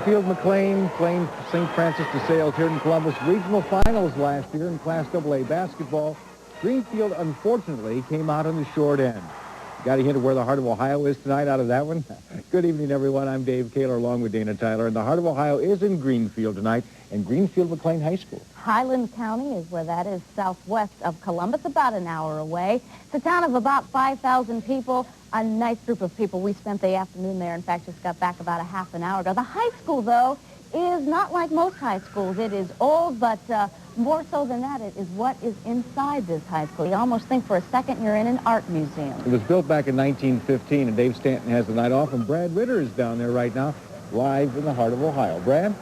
Greenfield, McLean playing St. Francis de Sales here in Columbus. Regional finals last year in Class AA basketball. Greenfield, unfortunately, came out on the short end. Got a hint of where the Heart of Ohio is tonight out of that one? Good evening, everyone. I'm Dave Kaler along with Dana Tyler. And the Heart of Ohio is in Greenfield tonight, and Greenfield McLean High School. Highland County is where that is, southwest of Columbus, about an hour away. It's a town of about 5,000 people. A nice group of people. We spent the afternoon there. In fact, just got back about a half an hour ago. The high school, though, is not like most high schools. It is old, but more so than that, it is what is inside this high school. You almost think for a second you're in an art museum. It was built back in 1915, and Dave Stanton has the night off, and Brad Ritter is down there right now, live in the Heart of Ohio. Brad?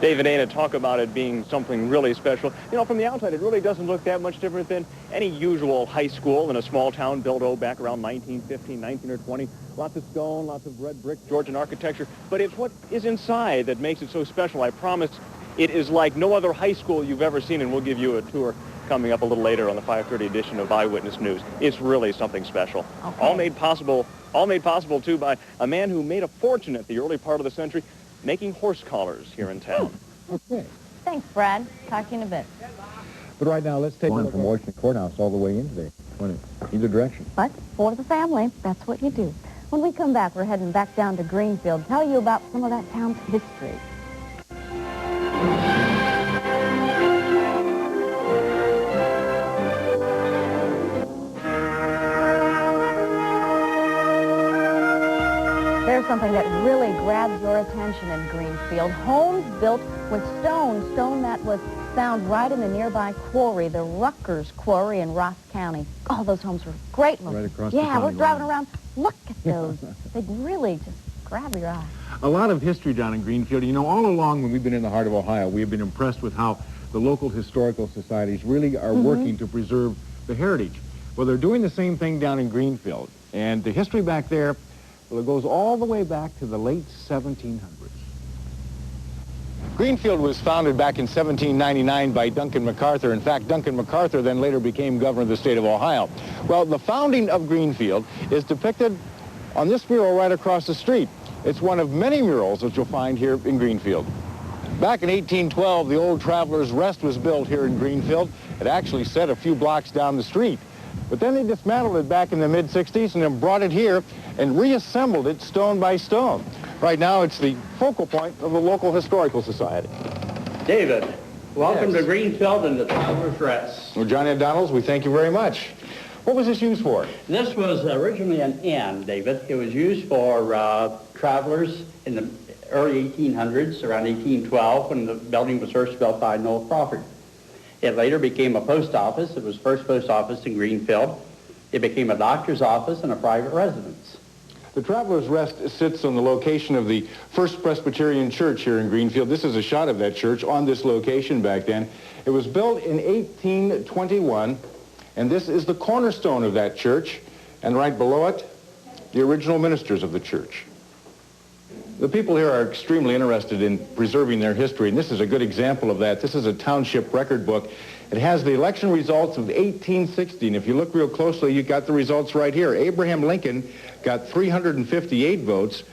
Dave and Dana talk about it being something really special. You know, from the outside, it really doesn't look that much different than any usual high school in a small town built, back around 1915, 19 or 20. Lots of stone, lots of red brick, Georgian architecture. But it's what is inside that makes it so special. I promise it is like no other high school you've ever seen, and we'll give you a tour coming up a little later on the 5:30 edition of Eyewitness News. It's really something special. Okay. All made possible, too, by a man who made a fortune at the early part of the century making horse collars here in town. Okay. Thanks, Brad. Talk to you in a bit. But right now, let's take a look from Washington Courthouse all the way in today. Going in either direction. But for the family, that's what you do. When we come back, we're heading back down to Greenfield, tell you about some of that town's history. There's something that really grabs your attention in Greenfield. Homes built with stone that was found right in the nearby quarry, the Rutgers Quarry in Ross County. All those homes were great looking. Right across the Yeah, county we're driving line. around. Look at those. They really just grab your eye. A lot of history down in Greenfield. You know, all along when we've been in the Heart of Ohio, we have been impressed with how the local historical societies really are working to preserve the heritage. Well, they're doing the same thing down in Greenfield. And the history back there, well, it goes all the way back to the late 1700s. Greenfield was founded back in 1799 by Duncan MacArthur. In fact, Duncan MacArthur then later became governor of the state of Ohio. Well, the founding of Greenfield is depicted on this mural right across the street. It's one of many murals that you'll find here in Greenfield. Back in 1812, the old Traveler's Rest was built here in Greenfield. It actually set a few blocks down the street. But then they dismantled it back in the mid-60s and then brought it here and reassembled it stone by stone. Right now, it's the focal point of the local historical society. David, welcome to Greenfield and the Traveler's Rest. Well, Johnny O'Donnell's, we thank you very much. What was this used for? This was originally an inn, David. It was used for travelers in the early 1800s, around 1812, when the building was first built by Noel Crawford. It later became a post office. It was the first post office in Greenfield. It became a doctor's office and a private residence. The Traveler's Rest sits on the location of the First Presbyterian Church here in Greenfield. This is a shot of that church on this location back then. It was built in 1821, and this is the cornerstone of that church, and right below it, the original ministers of the church. The people here are extremely interested in preserving their history, and this is a good example of that. This is a township record book. It has the election results of 1860, and if you look real closely, you got the results right here. Abraham Lincoln got 358 votes.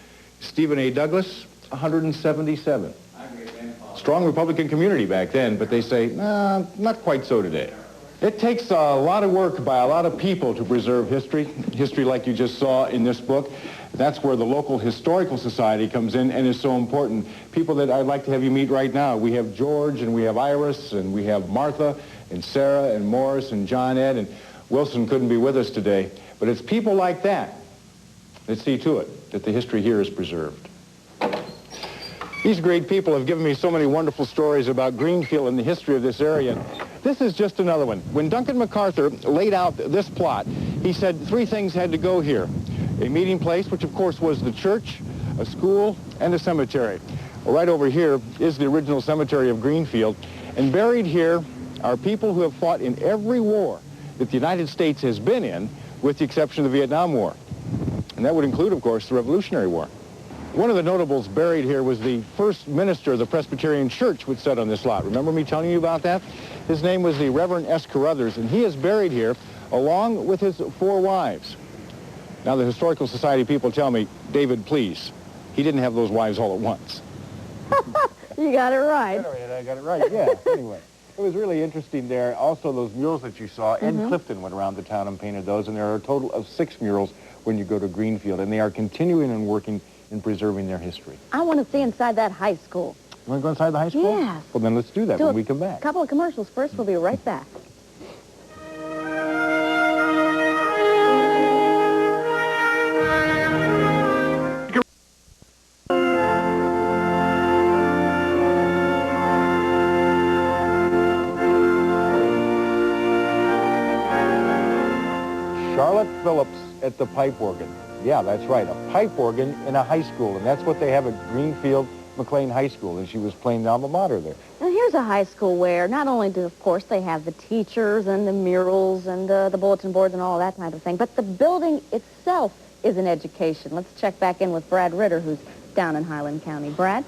Stephen A. Douglas, 177. Strong Republican community back then, but they say, nah, not quite so today. It takes a lot of work by a lot of people to preserve history like you just saw in this book. That's where the local historical society comes in and is so important. People that I'd like to have you meet right now. We have George, and we have Iris, and we have Martha, and Sarah, and Morris, and John Ed, and Wilson couldn't be with us today. But it's people like that that see to it that the history here is preserved. These great people have given me so many wonderful stories about Greenfield and the history of this area. This is just another one. When Duncan MacArthur laid out this plot, he said 3 things had to go here. A meeting place, which of course was the church, a school, and a cemetery. Well, right over here is the original cemetery of Greenfield. And buried here are people who have fought in every war that the United States has been in, with the exception of the Vietnam War. And that would include, of course, the Revolutionary War. One of the notables buried here was the first minister of the Presbyterian Church, which sat on this lot. Remember me telling you about that? His name was the Reverend S. Carruthers, and he is buried here along with his 4 wives. Now, the Historical Society people tell me, David, please, he didn't have those wives all at once. You got it right. Anyway, I got it right, yeah. Anyway, it was really interesting there. Also, those murals that you saw, Ed Clifton went around the town and painted those, and there are a total of 6 murals when you go to Greenfield, and they are continuing and working in preserving their history. I want to see inside that high school. You want to go inside the high school? Yes. Well, then let's do that when we come back. A couple of commercials first. We'll be right back. Charlotte Phillips at the pipe organ. Yeah, that's right, a pipe organ in a high school, and that's what they have at Greenfield McLean High School, and she was playing the alma mater there. And here's a high school where not only do, of course, they have the teachers and the murals and the bulletin boards and all that kind of thing, but the building itself is an education. Let's check back in with Brad Ritter, who's down in Highland County. Brad?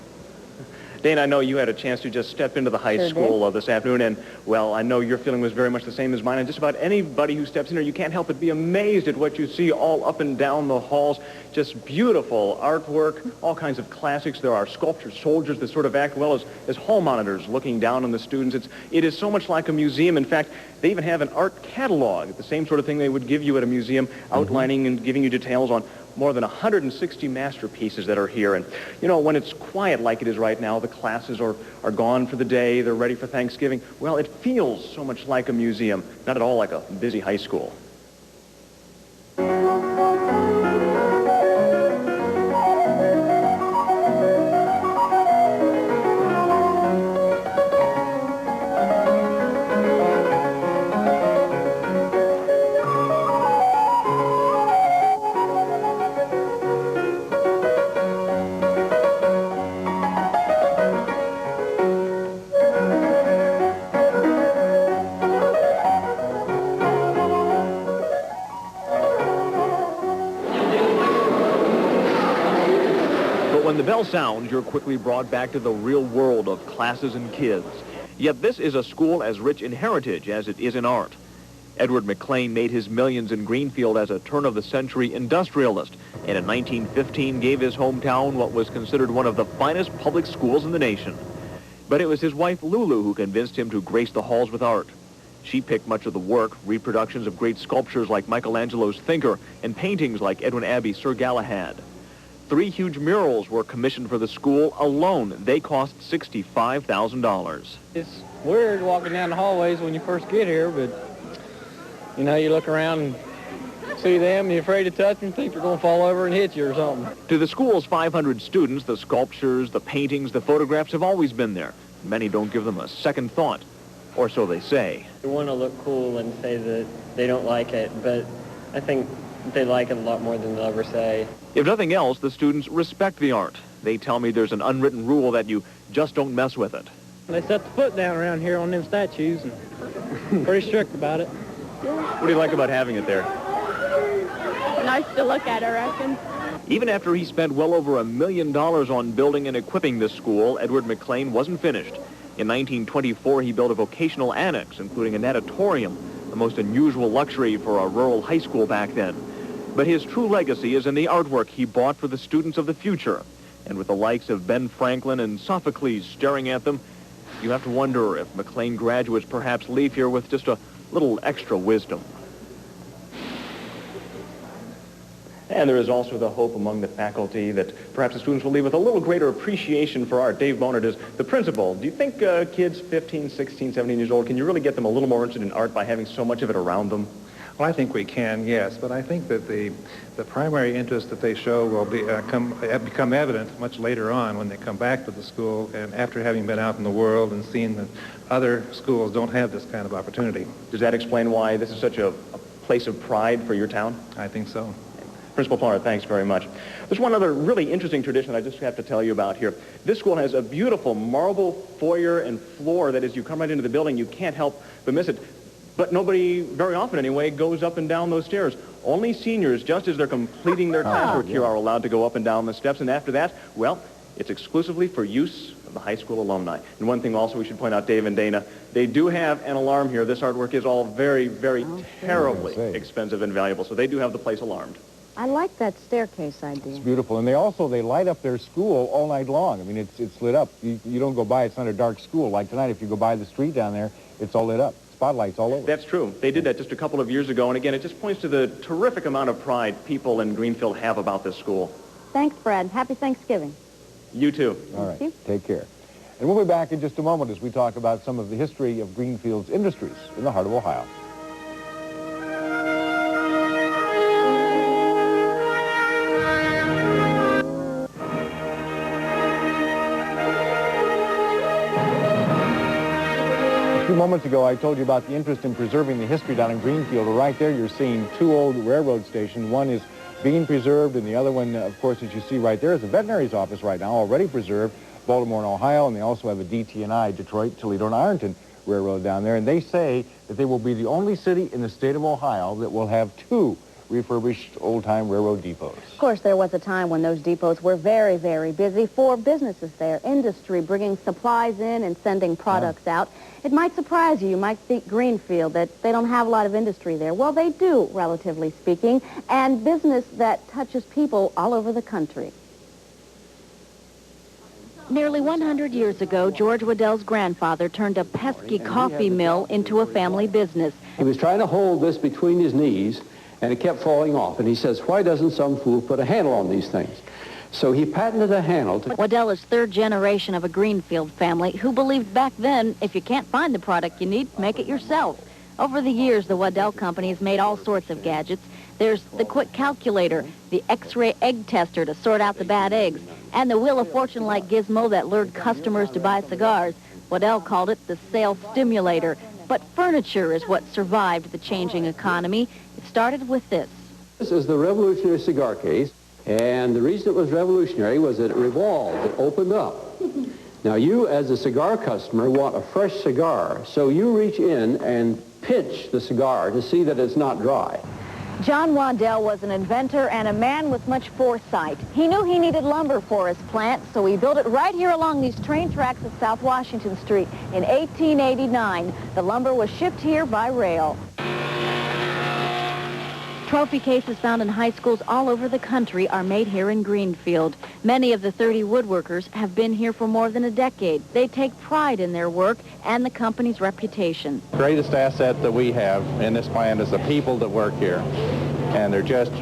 Dana, I know you had a chance to just step into the high school this afternoon, and, well, I know your feeling was very much the same as mine, and just about anybody who steps in here, you can't help but be amazed at what you see all up and down the halls. Just beautiful artwork, all kinds of classics. There are sculptured soldiers that sort of act well as hall monitors looking down on the students. It is so much like a museum. In fact, they even have an art catalog, the same sort of thing they would give you at a museum, outlining and giving you details on more than 160 masterpieces that are here. And, you know, when it's quiet like it is right now, the classes are gone for the day, they're ready for Thanksgiving. Well, it feels so much like a museum, not at all like a busy high school. When the bell sounds, you're quickly brought back to the real world of classes and kids. Yet this is a school as rich in heritage as it is in art. Edward McLean made his millions in Greenfield as a turn-of-the-century industrialist, and in 1915 gave his hometown what was considered one of the finest public schools in the nation. But it was his wife Lulu who convinced him to grace the halls with art. She picked much of the work, reproductions of great sculptures like Michelangelo's Thinker and paintings like Edwin Abbey's Sir Galahad. 3 huge murals were commissioned for the school alone. They cost $65,000. It's weird walking down the hallways when you first get here, but, you know, you look around and see them, and you're afraid to touch them, think they're going to fall over and hit you or something. To the school's 500 students, the sculptures, the paintings, the photographs have always been there. Many don't give them a second thought, or so they say. They want to look cool and say that they don't like it, but I think they like it a lot more than they'll ever say. If nothing else, the students respect the art. They tell me there's an unwritten rule that you just don't mess with it. They set the foot down around here on them statues, and pretty strict about it. What do you like about having it there? Nice to look at, I reckon. Even after he spent well over $1 million on building and equipping this school, Edward McLean wasn't finished. In 1924, he built a vocational annex, including a natatorium, the most unusual luxury for a rural high school back then. But his true legacy is in the artwork he bought for the students of the future. And with the likes of Ben Franklin and Sophocles staring at them, you have to wonder if McLean graduates perhaps leave here with just a little extra wisdom. And there is also the hope among the faculty that perhaps the students will leave with a little greater appreciation for art. Dave Bonert is the principal. Do you think kids 15, 16, 17 years old, can you really get them a little more interested in art by having so much of it around them? Well, I think we can, yes, but I think that the primary interest that they show will become evident much later on when they come back to the school and after having been out in the world and seen that other schools don't have this kind of opportunity. Does that explain why this is such a place of pride for your town? I think so. Principal Plummer, thanks very much. There's one other really interesting tradition I just have to tell you about here. This school has a beautiful marble foyer and floor that as you come right into the building, you can't help but miss it. But nobody, very often anyway, goes up and down those stairs. Only seniors, just as they're completing their classwork here, are allowed to go up and down the steps. And after that, well, it's exclusively for use of the high school alumni. And one thing also we should point out, Dave and Dana, they do have an alarm here. This artwork is all very, very terribly expensive and valuable. So they do have the place alarmed. I like that staircase idea. It's beautiful. And they light up their school all night long. I mean, it's lit up. You don't go by, it's not a dark school. Like tonight, if you go by the street down there, it's all lit up. Spotlights all over. That's true. They did that just a couple of years ago, and again, it just points to the terrific amount of pride people in Greenfield have about this school. Thanks, Brad. Happy Thanksgiving. You too. All right. Thank you. Take care. And we'll be back in just a moment as we talk about some of the history of Greenfield's industries in the heart of Ohio. A few moments ago, I told you about the interest in preserving the history down in Greenfield. Right there, you're seeing two old railroad stations. One is being preserved, and the other one, of course, as you see right there, is the veterinary's office right now, already preserved, Baltimore and Ohio, and they also have a DT&I, Detroit, Toledo, and Ironton Railroad down there. And they say that they will be the only city in the state of Ohio that will have two refurbished old-time railroad depots. Of course, there was a time when those depots were very, very busy for businesses there, industry, bringing supplies in and sending products out. It might surprise you. You might think Greenfield, that they don't have a lot of industry there. Well, they do, relatively speaking, and business that touches people all over the country. Nearly 100 years ago, George Waddell's grandfather turned a pesky coffee mill into a family business. He was trying to hold this between his knees, and it kept falling off. And he says, why doesn't some fool put a handle on these things? So he patented a handle. Waddell is third generation of a Greenfield family who believed back then, if you can't find the product you need, make it yourself. Over the years, the Waddell Company has made all sorts of gadgets. There's the quick calculator, the X-ray egg tester to sort out the bad eggs, and the Wheel of Fortune-like gizmo that lured customers to buy cigars. Waddell called it the sales stimulator. But furniture is what survived the changing economy. It started with this. This is the revolutionary cigar case, and the reason it was revolutionary was that it revolved, it opened up. Now you, as a cigar customer, want a fresh cigar, so you reach in and pinch the cigar to see that it's not dry. John Waddell was an inventor and a man with much foresight. He knew he needed lumber for his plant, so he built it right here along these train tracks at South Washington Street in 1889. The lumber was shipped here by rail. Trophy cases found in high schools all over the country are made here in Greenfield. Many of the 30 woodworkers have been here for more than a decade. They take pride in their work and the company's reputation. The greatest asset that we have in this plant is the people that work here, and they're just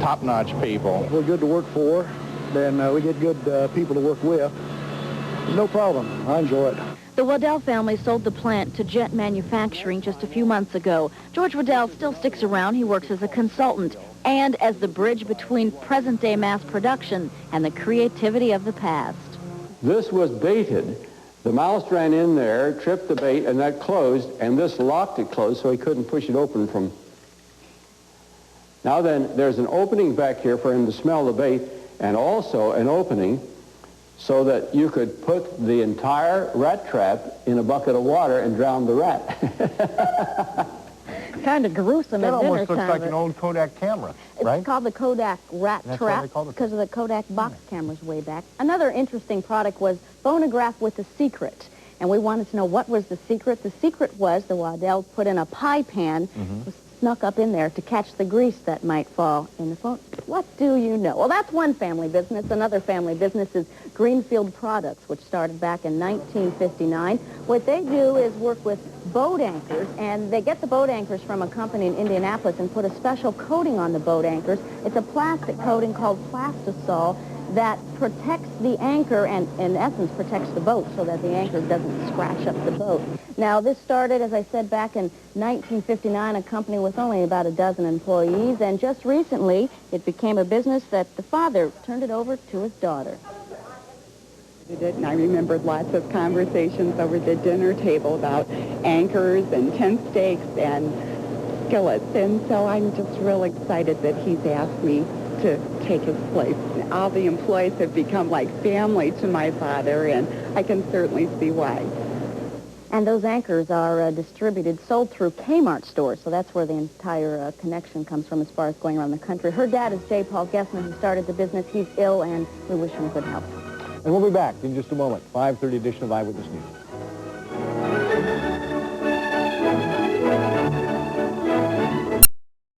top-notch people. We're good to work for, and we get good people to work with. No problem. I enjoy it. The Waddell family sold the plant to Jet Manufacturing just a few months ago. George Waddell still sticks around. He works as a consultant and as the bridge between present-day mass production and the creativity of the past. This was baited. The mouse ran in there, tripped the bait, and that closed, and this locked it closed so he couldn't push it open from... Now then, there's an opening back here for him to smell the bait, and also an opening so that you could put the entire rat trap in a bucket of water and drown the rat. Kind of gruesome That at dinner almost looks time. like an old Kodak camera, right? It's called the Kodak rat That's why trap they called it because of the Kodak box cameras way back. Another interesting product was phonograph with a secret. And we wanted to know what was the secret. The secret was the Waddell put in a pie pan, was snuck up in there to catch the grease that might fall in the phone. What do you know? Well, that's one family business. Another family business is Greenfield Products, which started back in 1959. What they do is work with boat anchors, and they get the boat anchors from a company in Indianapolis and put a special coating on the boat anchors. It's a plastic coating called Plastisol that protects the anchor and, in essence, protects the boat so that the anchor doesn't scratch up the boat. Now, this started, as I said, back in 1959, a company with only about a dozen employees, and just recently, it became a business that the father turned it over to his daughter. And I remembered lots of conversations over the dinner table about anchors and tent stakes and skillets, and so I'm just real excited that he's asked me to take his place. All the employees have become like family to my father, and I can certainly see why. And those anchors are sold through Kmart stores, so that's where the entire connection comes from as far as going around the country. Her dad is J. Paul Gessner, who started the business. He's ill, and we wish him good health. And we'll be back in just a moment. 5:30 edition of Eyewitness News.